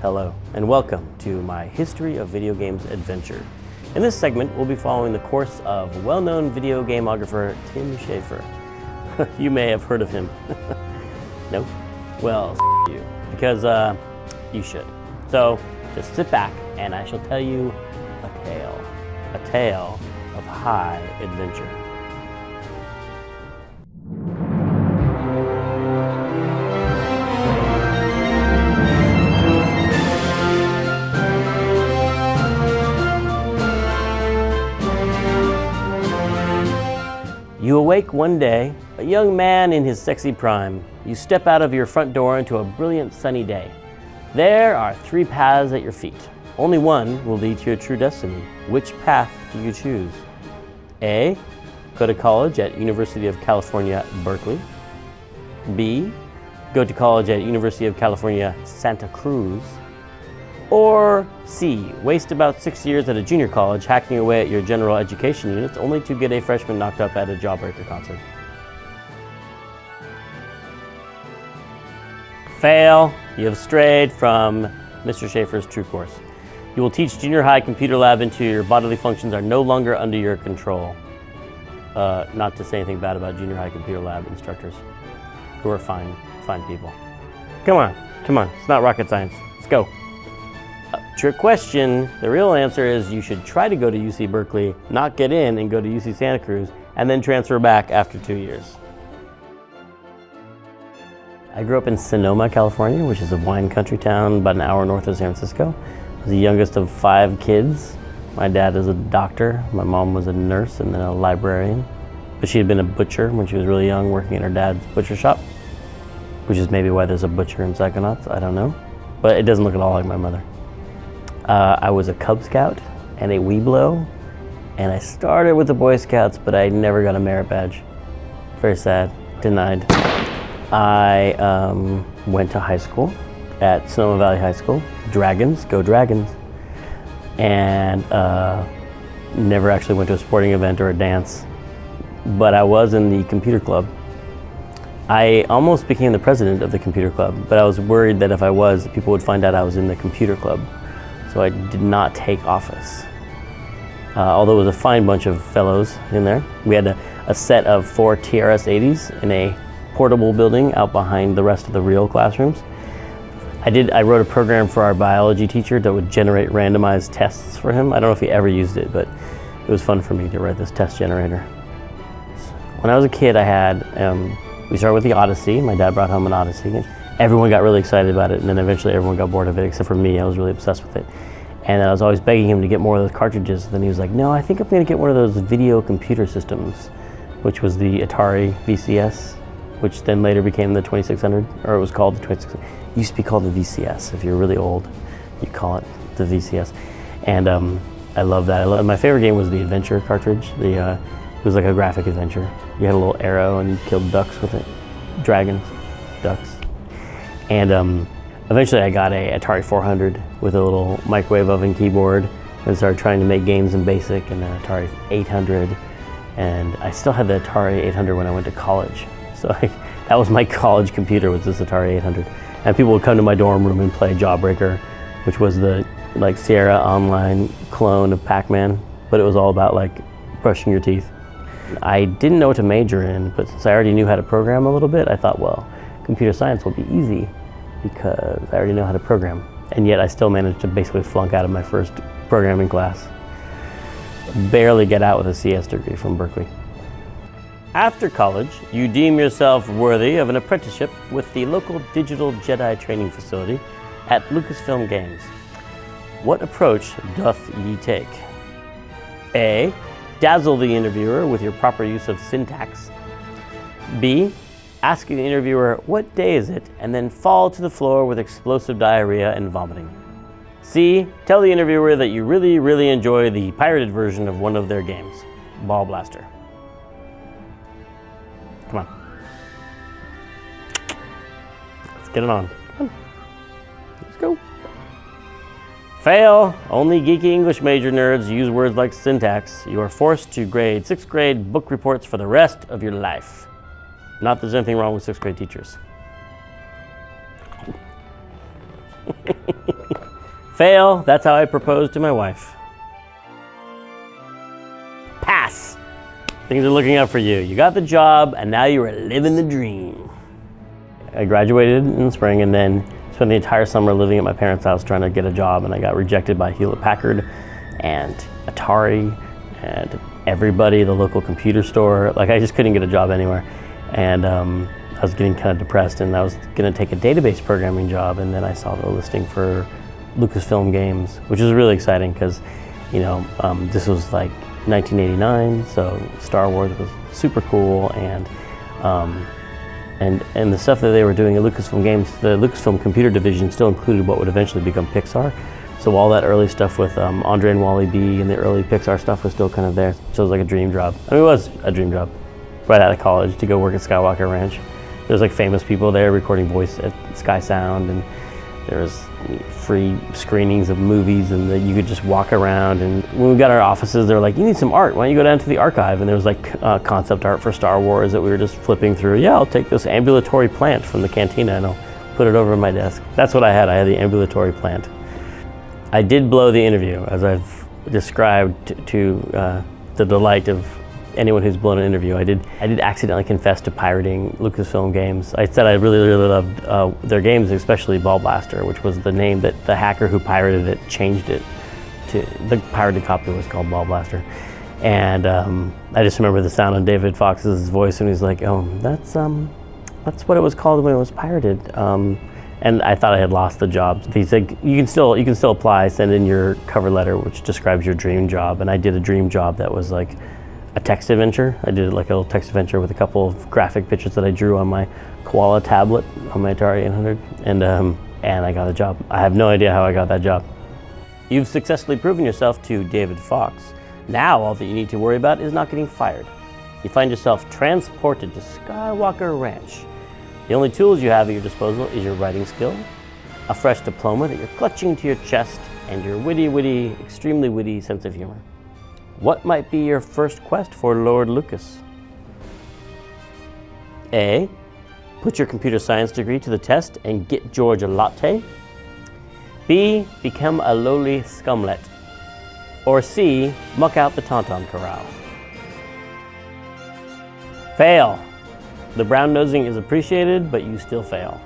Hello, and welcome to my History of Video Games adventure. In this segment, we'll be following the course of well-known video gameographer Tim Schafer. You may have heard of him. Nope? Well, you, because you should. So, just sit back and I shall tell you a tale of high adventure. You awake one day, a young man in his sexy prime. You step out of your front door into a brilliant sunny day. There are three paths at your feet. Only one will lead to your true destiny. Which path do you choose? A, go to college at University of California, Berkeley. B, go to college at University of California, Santa Cruz. Or C, waste about 6 years at a junior college hacking away at your general education units only to get a freshman knocked up at a Jawbreaker concert. Fail. You have strayed from Mr. Schafer's true course. You will teach junior high computer lab until your bodily functions are no longer under your control. Not to say anything bad about junior high computer lab instructors, who are fine people. Come on, it's not rocket science. Let's go. Trick question. The real answer is you should try to go to UC Berkeley, not get in, and go to UC Santa Cruz, and then transfer back after 2 years. I grew up in Sonoma, California, which is a wine country town about an hour north of San Francisco. I was the youngest of 5 kids. My dad is a doctor, my mom was a nurse and then a librarian. But she had been a butcher when she was really young, working in her dad's butcher shop, which is maybe why there's a butcher in Psychonauts, I don't know. But it doesn't look at all like my mother. I was a Cub Scout and a Weeblo, and I started with the Boy Scouts, but I never got a merit badge. Very sad, denied. I went to high school at Sonoma Valley High School. Dragons, go Dragons. And never actually went to a sporting event or a dance, but I was in the computer club. I almost became the president of the computer club, but I was worried that if I was, people would find out I was in the computer club. So I did not take office. Although it was a fine bunch of fellows in there. We had a set of 4 TRS-80s in a portable building out behind the rest of the real classrooms. I wrote a program for our biology teacher that would generate randomized tests for him. I don't know if he ever used it, but it was fun for me to write this test generator. When I was a kid, we started with the Odyssey. My dad brought home an Odyssey, and everyone got really excited about it, and then eventually everyone got bored of it, except for me. I was really obsessed with it. And I was always begging him to get more of those cartridges. Then he was like, no, I think I'm gonna get one of those video computer systems, which was the Atari VCS, which then later became the 2600, or it was called the 2600. It used to be called the VCS. If you're really old, you call it the VCS. And I love that. My favorite game was the adventure cartridge. It was like a graphic adventure. You had a little arrow and you killed ducks with it. Dragons, ducks. And eventually I got a Atari 400 with a little microwave oven keyboard and started trying to make games in BASIC, and an Atari 800. And I still had the Atari 800 when I went to college. So that was my college computer, was this Atari 800. And people would come to my dorm room and play Jawbreaker, which was the Sierra Online clone of Pac-Man, but it was all about brushing your teeth. I didn't know what to major in, but since I already knew how to program a little bit, I thought, well, computer science will be easy because I already know how to program. And yet I still managed to basically flunk out of my first programming class. Barely get out with a CS degree from Berkeley. After college, you deem yourself worthy of an apprenticeship with the local digital Jedi training facility at Lucasfilm Games. What approach doth ye take? A, dazzle the interviewer with your proper use of syntax. B, ask the interviewer, what day is it, and then fall to the floor with explosive diarrhea and vomiting. C, tell the interviewer that you really, really enjoy the pirated version of one of their games, Ball Blaster. Come on. Let's get it on. Come on. Let's go. Fail. Only geeky English major nerds use words like syntax. You are forced to grade 6th grade book reports for the rest of your life. Not that there's anything wrong with 6th grade teachers. Fail, that's how I proposed to my wife. Pass. Things are looking up for you. You got the job, and now you are living the dream. I graduated in the spring and then spent the entire summer living at my parents' house trying to get a job, and I got rejected by Hewlett-Packard and Atari and everybody, the local computer store. Like, I just couldn't get a job anywhere. And I was getting kind of depressed, and I was gonna take a database programming job, and then I saw the listing for Lucasfilm games, which was really exciting because, you know, this was like 1989, so Star Wars was super cool, and the stuff that they were doing at Lucasfilm Games, the Lucasfilm computer division still included what would eventually become Pixar. So all that early stuff with Andre and Wally B and the early Pixar stuff was still kind of there. So it was like a dream job. I mean, it was a dream job right out of college to go work at Skywalker Ranch. There's like famous people there recording voice at Sky Sound, and there was free screenings of movies, and you could just walk around. And when we got our offices, they were like, you need some art, why don't you go down to the archive? And there was like concept art for Star Wars that we were just flipping through. Yeah, I'll take this ambulatory plant from the cantina and I'll put it over my desk. That's what I had the ambulatory plant. I did blow the interview, as I've described to the delight of anyone who's blown an interview. I did accidentally confess to pirating Lucasfilm games. I said I really loved their games, especially Ball Blaster, which was the name that the hacker who pirated it changed it to. The pirated copy was called Ball Blaster. And I just remember the sound on David Fox's voice, and he's like, oh, that's what it was called when it was pirated. And I thought I had lost the job. He said, you can still apply, send in your cover letter, which describes your dream job. And I did a dream job that was like a text adventure. I did like a little text adventure with a couple of graphic pictures that I drew on my Koala tablet on my Atari 800, and I got the job. I have no idea how I got that job. You've successfully proven yourself to David Fox. Now all that you need to worry about is not getting fired. You find yourself transported to Skywalker Ranch. The only tools you have at your disposal is your writing skill, a fresh diploma that you're clutching to your chest, and your witty, extremely witty sense of humor. What might be your first quest for Lord Lucas? A, put your computer science degree to the test and get George a latte. B, become a lowly scumlet. Or C, muck out the Tauntaun Corral. Fail. The brown nosing is appreciated, but you still fail.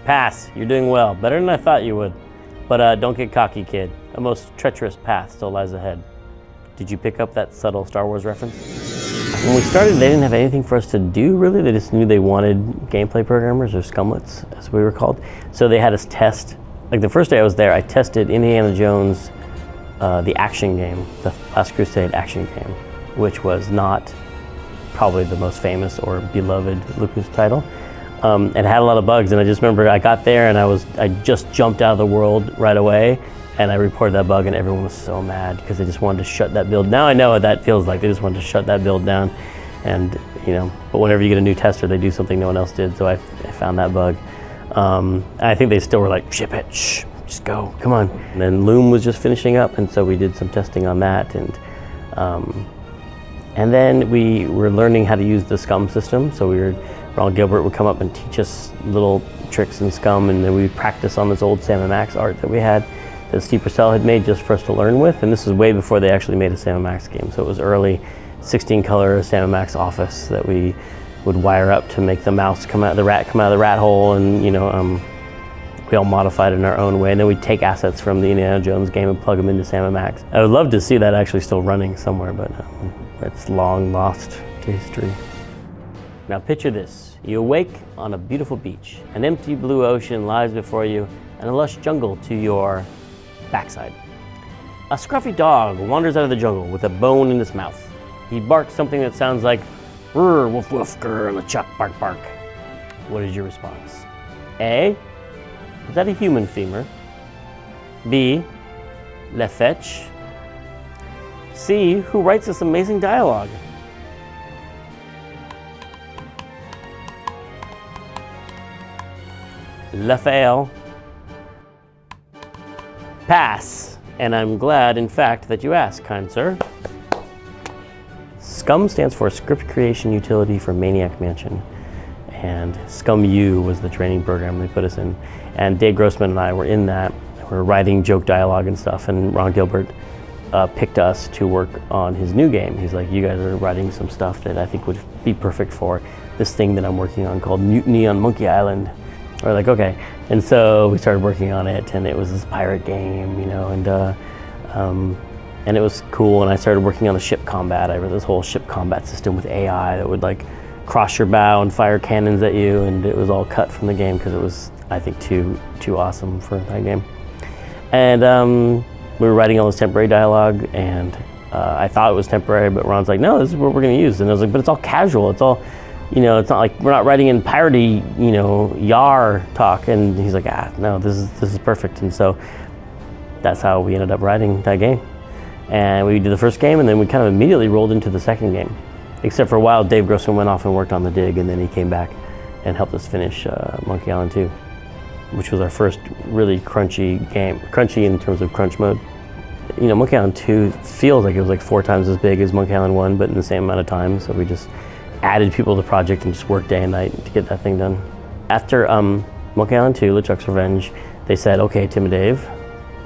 Pass. You're doing well. Better than I thought you would. But don't get cocky, kid. A most treacherous path still lies ahead. Did you pick up that subtle Star Wars reference? When we started, they didn't have anything for us to do, really. They just knew they wanted gameplay programmers, or scumlets, as we were called. So they had us test. Like the first day I was there, I tested Indiana Jones, the action game, the Last Crusade action game, which was not probably the most famous or beloved Lucas title. It had a lot of bugs, and I just remember I got there and I just jumped out of the world right away, and I reported that bug, and everyone was so mad because they just wanted to shut that build. Now I know what that feels like. They just wanted to shut that build down, and but whenever you get a new tester, they do something no one else did. So I found that bug. I think they still were like, ship it, shh, just go, come on. And then Loom was just finishing up, and so we did some testing on that, and then we were learning how to use the Scum system. So Ron Gilbert would come up and teach us little tricks in Scum, and then we would practice on this old Sam & Max art that we had that Steve Purcell had made just for us to learn with. And this was way before they actually made a Sam & Max game. So it was early 16-color Sam & Max Office that we would wire up to make the mouse come out, the rat come out of the rat hole, and we all modified it in our own way. And then we'd take assets from the Indiana Jones game and plug them into Sam & Max. I would love to see that actually still running somewhere, but it's long lost to history. Now picture this. You awake on a beautiful beach. An empty blue ocean lies before you, and a lush jungle to your backside. A scruffy dog wanders out of the jungle with a bone in his mouth. He barks something that sounds like, "Rrr, woof woof, grrr, LeChuck, bark bark." What is your response? A, is that a human femur? B, le fetch? C, who writes this amazing dialogue? Le fail. Pass. And I'm glad, in fact, that you asked, kind sir. Scum stands for Script Creation Utility for Maniac Mansion. and Scum U was the training program they put us in. And Dave Grossman and I were in that. We were writing joke dialogue and stuff, and Ron Gilbert picked us to work on his new game. He's like, you guys are writing some stuff that I think would be perfect for this thing that I'm working on called Mutiny on Monkey Island. We're like, okay. And so we started working on it, and it was this pirate game, you know, and it was cool. And I started working on the ship combat. I wrote this whole ship combat system with AI that would like cross your bow and fire cannons at you, and it was all cut from the game because it was, I think, too awesome for that game. And we were writing all this temporary dialogue, and I thought it was temporary, but Ron's like, no, this is what we're going to use. And I was like, but it's all casual. It's all, you know, it's not like we're not writing in piratey, you know, yar talk. And he's like, no, this is perfect. And so that's how we ended up writing that game. And we did the first game, and then we kind of immediately rolled into the second game. Except for a while, Dave Grossman went off and worked on the Dig, and then he came back and helped us finish Monkey Island 2, which was our first really crunchy game. Crunchy in terms of crunch mode. You know, Monkey Island 2 feels like it was like 4 times as big as Monkey Island 1, but in the same amount of time. So we just added people to the project and just worked day and night to get that thing done. After Monkey Island 2, LeChuck's Revenge, they said, okay, Tim and Dave,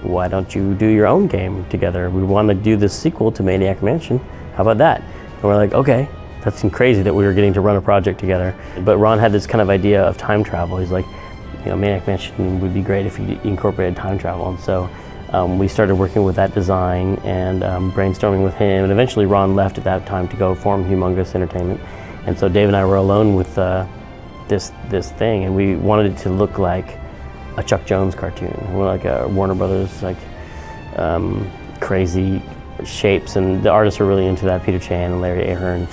why don't you do your own game together? We want to do this sequel to Maniac Mansion. How about that? And we're like, okay. That seemed crazy that we were getting to run a project together. But Ron had this kind of idea of time travel. He's like, you know, Maniac Mansion would be great if you incorporated time travel. And so we started working with that design and brainstorming with him. And eventually Ron left at that time to go form Humongous Entertainment. And so Dave and I were alone with this thing, and we wanted it to look like a Chuck Jones cartoon. We're like a Warner Brothers, like crazy shapes, and the artists are really into that. Peter Chan and Larry Ahern.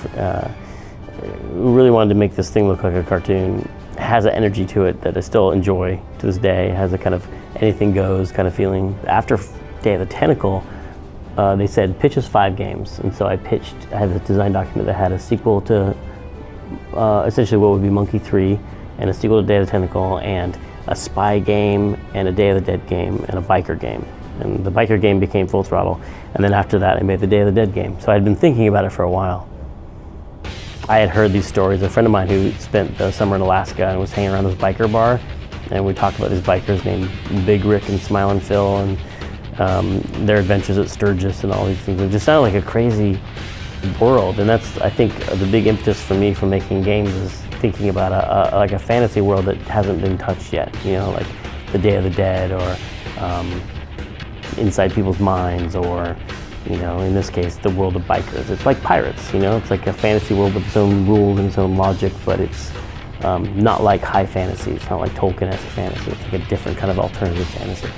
We really wanted to make this thing look like a cartoon. It has an energy to it that I still enjoy to this day. It has a kind of anything goes kind of feeling. After Day of the Tentacle, they said pitch us 5 games, and so I had a design document that had a sequel to essentially what would be Monkey 3, and a sequel to Day of the Tentacle, and a spy game, and a Day of the Dead game, and a biker game. And the biker game became Full Throttle, and then after that I made the Day of the Dead game. So I'd been thinking about it for a while. I had heard these stories. A friend of mine who spent the summer in Alaska and was hanging around this biker bar, and we talked about these bikers named Big Rick and Smilin' Phil, and their adventures at Sturgis and all these things. It just sounded like a crazy world, and that's, I think, the big impetus for me for making games is thinking about like a fantasy world that hasn't been touched yet. You know, like the Day of the Dead, or inside people's minds, or, you know, in this case, the world of bikers. It's like pirates, you know, it's like a fantasy world with its own rules and its own logic, but it's not like high fantasy. It's not like Tolkien-esque fantasy. It's like a different kind of alternative fantasy.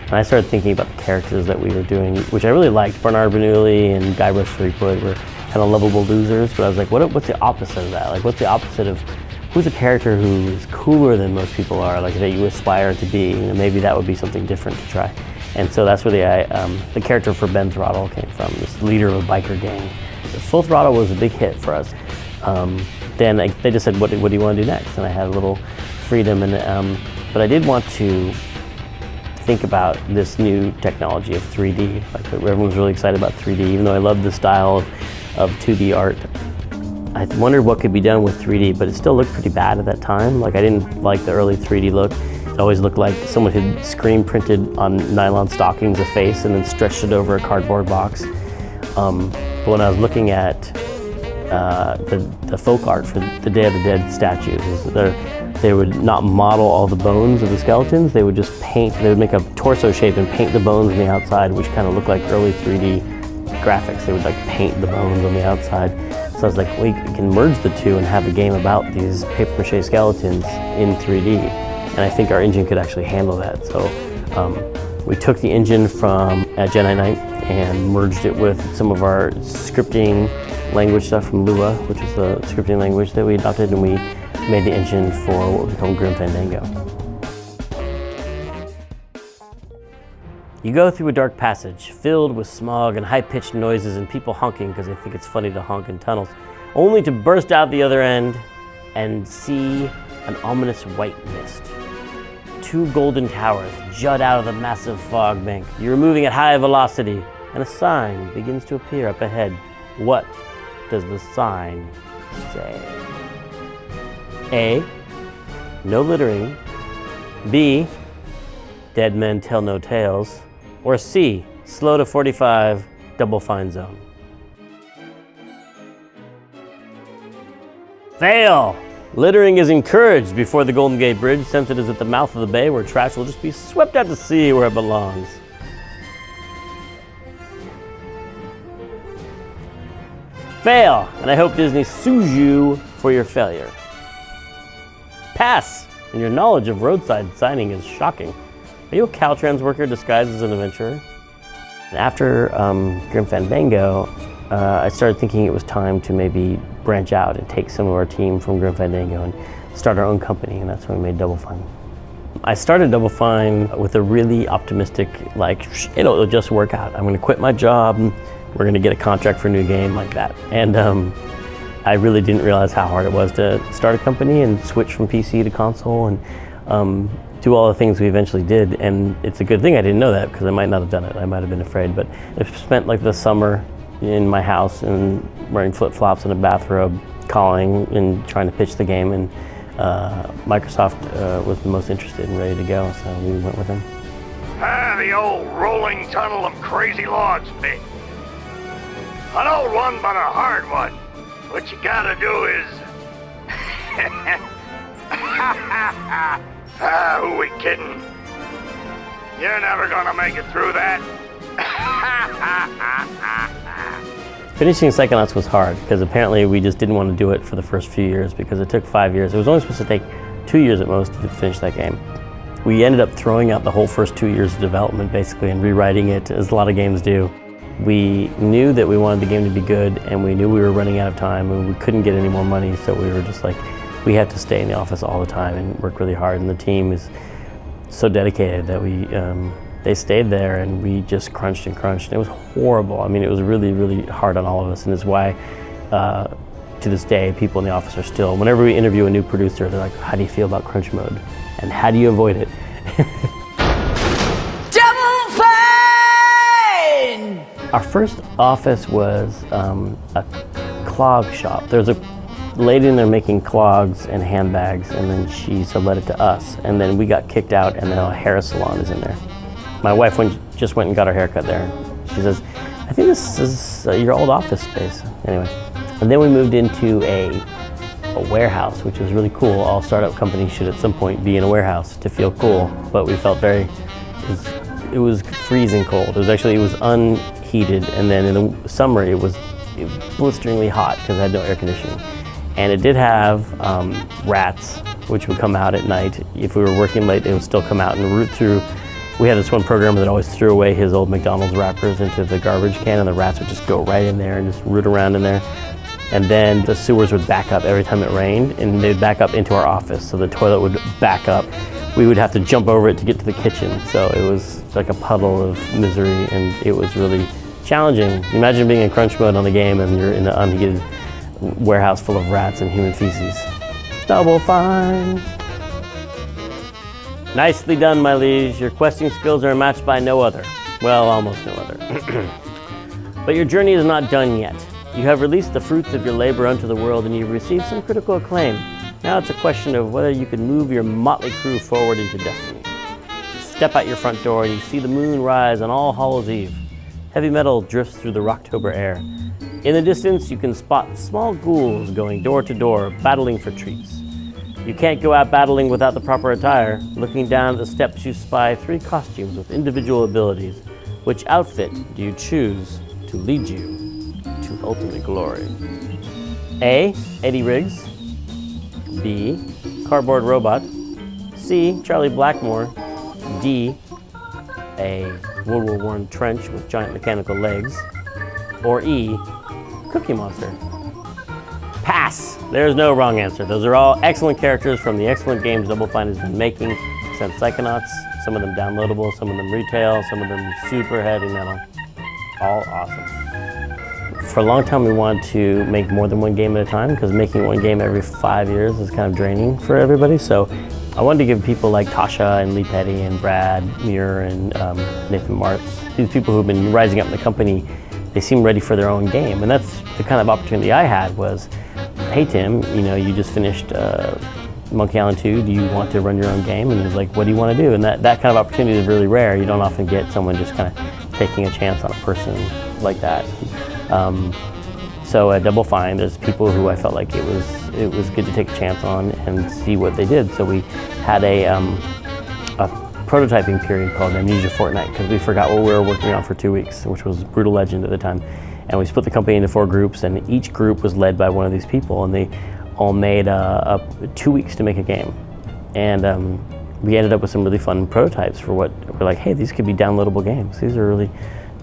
And I started thinking about the characters that we were doing, which I really liked. Bernard Bernoulli and Guybrush Threepwood were kind of lovable losers, but I was like, what's the opposite of that? Like, what's the opposite of, who's a character who is cooler than most people are, like that you aspire to be? You know, maybe that would be something different to try. And so that's where the character for Ben Throttle came from, this leader of a biker gang. The Full Throttle was a big hit for us. Then they just said, what do you want to do next? And I had a little freedom, and but I did want to think about this new technology of 3D. Like, everyone's really excited about 3D, even though I love the style of 2D art. I wondered what could be done with 3D, but it still looked pretty bad at that time. Like, I didn't like the early 3D look. It always looked like someone had screen printed on nylon stockings a face and then stretched it over a cardboard box. But when I was looking at the folk art for the Day of the Dead statues, they would not model all the bones of the skeletons. They would just paint, they would make a torso shape and paint the bones on the outside, which kind of looked like early 3D graphics. They would like paint the bones on the outside. So I was like, well, you can merge the two and have a game about these papier-mâché skeletons in 3D. And I think our engine could actually handle that. So we took the engine from Jedi Knight and merged it with some of our scripting language stuff from Lua, which is the scripting language that we adopted, and we made the engine for what we call Grim Fandango. You go through a dark passage filled with smog and high-pitched noises and people honking because they think it's funny to honk in tunnels, only to burst out the other end and see an ominous white mist. 2 golden towers jut out of the massive fog bank. You're moving at high velocity, and a sign begins to appear up ahead. What does the sign say? A, no littering, B, dead men tell no tales, or C, slow to 45, double fine zone. Fail! Littering is encouraged before the Golden Gate Bridge, since it is at the mouth of the bay where trash will just be swept out to sea where it belongs. Fail, and I hope Disney sues you for your failure. Pass, and your knowledge of roadside signing is shocking. Are you a Caltrans worker disguised as an adventurer? After Grim Fandango, I started thinking it was time to maybe branch out and take some of our team from Grim Fandango and start our own company, and that's when we made Double Fine. I started Double Fine with a really optimistic, like, it'll just work out. I'm gonna quit my job, we're gonna get a contract for a new game, like that. And I really didn't realize how hard it was to start a company and switch from PC to console and do all the things we eventually did. And it's a good thing I didn't know that, because I might not have done it. I might have been afraid, but I spent like the summer in my house and wearing flip-flops and a bathrobe, calling and trying to pitch the game, and Microsoft was the most interested and ready to go, so we went with them. The old rolling tunnel of crazy logs bit. An old one, but a hard one. What you gotta do is... who we kidding? You're never gonna make it through that. Finishing Psychonauts was hard, because apparently we just didn't want to do it for the first few years, because it took 5 years. It was only supposed to take 2 years at most to finish that game. We ended up throwing out the whole first 2 years of development, basically, and rewriting it, as a lot of games do. We knew that we wanted the game to be good, and we knew we were running out of time, and we couldn't get any more money, so we were just like, we had to stay in the office all the time and work really hard, and the team is so dedicated that they stayed there, and we just crunched and crunched. And it was horrible. I mean, it was really, really hard on all of us, and it's why, to this day, people in the office are still, whenever we interview a new producer, they're like, how do you feel about crunch mode? And how do you avoid it? Double Fine! Our first office was a clog shop. There's a lady in there making clogs and handbags, and then she sublet it to us, and then we got kicked out, and then a hair salon is in there. My wife just went and got her haircut there. She says, I think this is your old office space. Anyway, and then we moved into a warehouse, which was really cool. All startup companies should at some point be in a warehouse to feel cool, but we felt it was freezing cold. It was unheated, and then in the summer it was blisteringly hot because it had no air conditioning. And it did have rats, which would come out at night. If we were working late, they would still come out and root through. We had this one programmer that always threw away his old McDonald's wrappers into the garbage can, and the rats would just go right in there and just root around in there. And then the sewers would back up every time it rained, and they'd back up into our office, so the toilet would back up. We would have to jump over it to get to the kitchen, so it was like a puddle of misery, and it was really challenging. Imagine being in crunch mode on the game and you're in an unheated warehouse full of rats and human feces. Double Fine. Nicely done, my liege. Your questing skills are matched by no other. Well, almost no other. But your journey is not done yet. You have released the fruits of your labor unto the world, and you've received some critical acclaim. Now it's a question of whether you can move your motley crew forward into destiny. You step out your front door and you see the moon rise on All Hallows Eve. Heavy metal drifts through the Rocktober air. In the distance, you can spot small ghouls going door to door, battling for treats. You can't go out battling without the proper attire. Looking down at the steps, you spy 3 costumes with individual abilities. Which outfit do you choose to lead you to ultimate glory? A, Eddie Riggs. B, Cardboard Robot. C, Charlie Blackmore. D, a World War I trench with giant mechanical legs. Or E, Cookie Monster. Pass! There's no wrong answer. Those are all excellent characters from the excellent games Double Fine has been making since Psychonauts. Some of them downloadable, some of them retail, some of them super heavy metal. All awesome. For a long time we wanted to make more than one game at a time, because making one game every 5 years is kind of draining for everybody. So I wanted to give people like Tasha and Lee Petty and Brad Muir and Nathan Martz, these people who've been rising up in the company, they seem ready for their own game. And that's the kind of opportunity I had was, hey Tim, you know, you just finished Monkey Island 2, do you want to run your own game? And he was like, what do you want to do? And that kind of opportunity is really rare. You don't often get someone just kind of taking a chance on a person like that. So at Double Fine, there's people who I felt like it was good to take a chance on and see what they did. So we had a prototyping period called Amnesia Fortnight, because we forgot what we were working on for 2 weeks, which was Brutal Legend at the time. And we split the company into 4 groups, and each group was led by one of these people, and they all made 2 weeks to make a game. And we ended up with some really fun prototypes for what we're like, hey, these could be downloadable games. These are really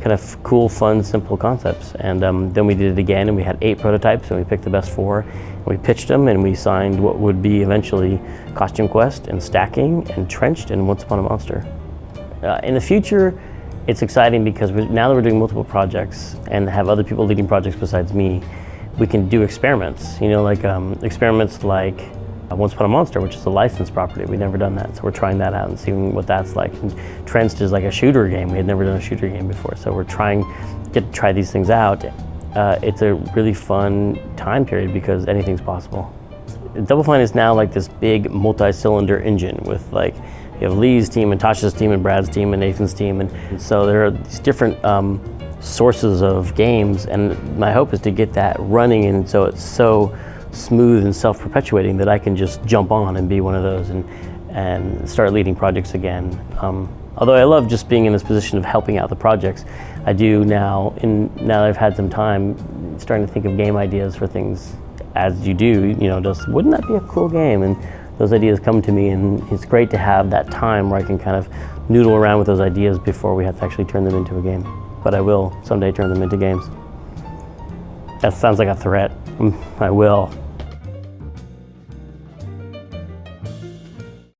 kind of cool, fun, simple concepts. And then we did it again, and we had 8 prototypes, and we picked the best 4, and we pitched them, and we signed what would be eventually Costume Quest and Stacking and Trenched and Once Upon a Monster. In the future, it's exciting because now that we're doing multiple projects and have other people leading projects besides me, we can do experiments, like experiments like Once Upon a Monster, which is a licensed property. We've never done that, so we're trying that out and seeing what that's like. And Trenched is like a shooter game. We had never done a shooter game before, so we're get to try these things out. It's a really fun time period because anything's possible. Double Fine is now like this big multi-cylinder engine with like, you have Lee's team and Tasha's team and Brad's team and Nathan's team, and so there are these different sources of games, and my hope is to get that running, and so it's so smooth and self-perpetuating that I can just jump on and be one of those and start leading projects again. Although I love just being in this position of helping out the projects, I do now that I've had some time, starting to think of game ideas for things as you do, just wouldn't that be a cool game? And those ideas come to me, and it's great to have that time where I can kind of noodle around with those ideas before we have to actually turn them into a game. But I will someday turn them into games. That sounds like a threat. I will.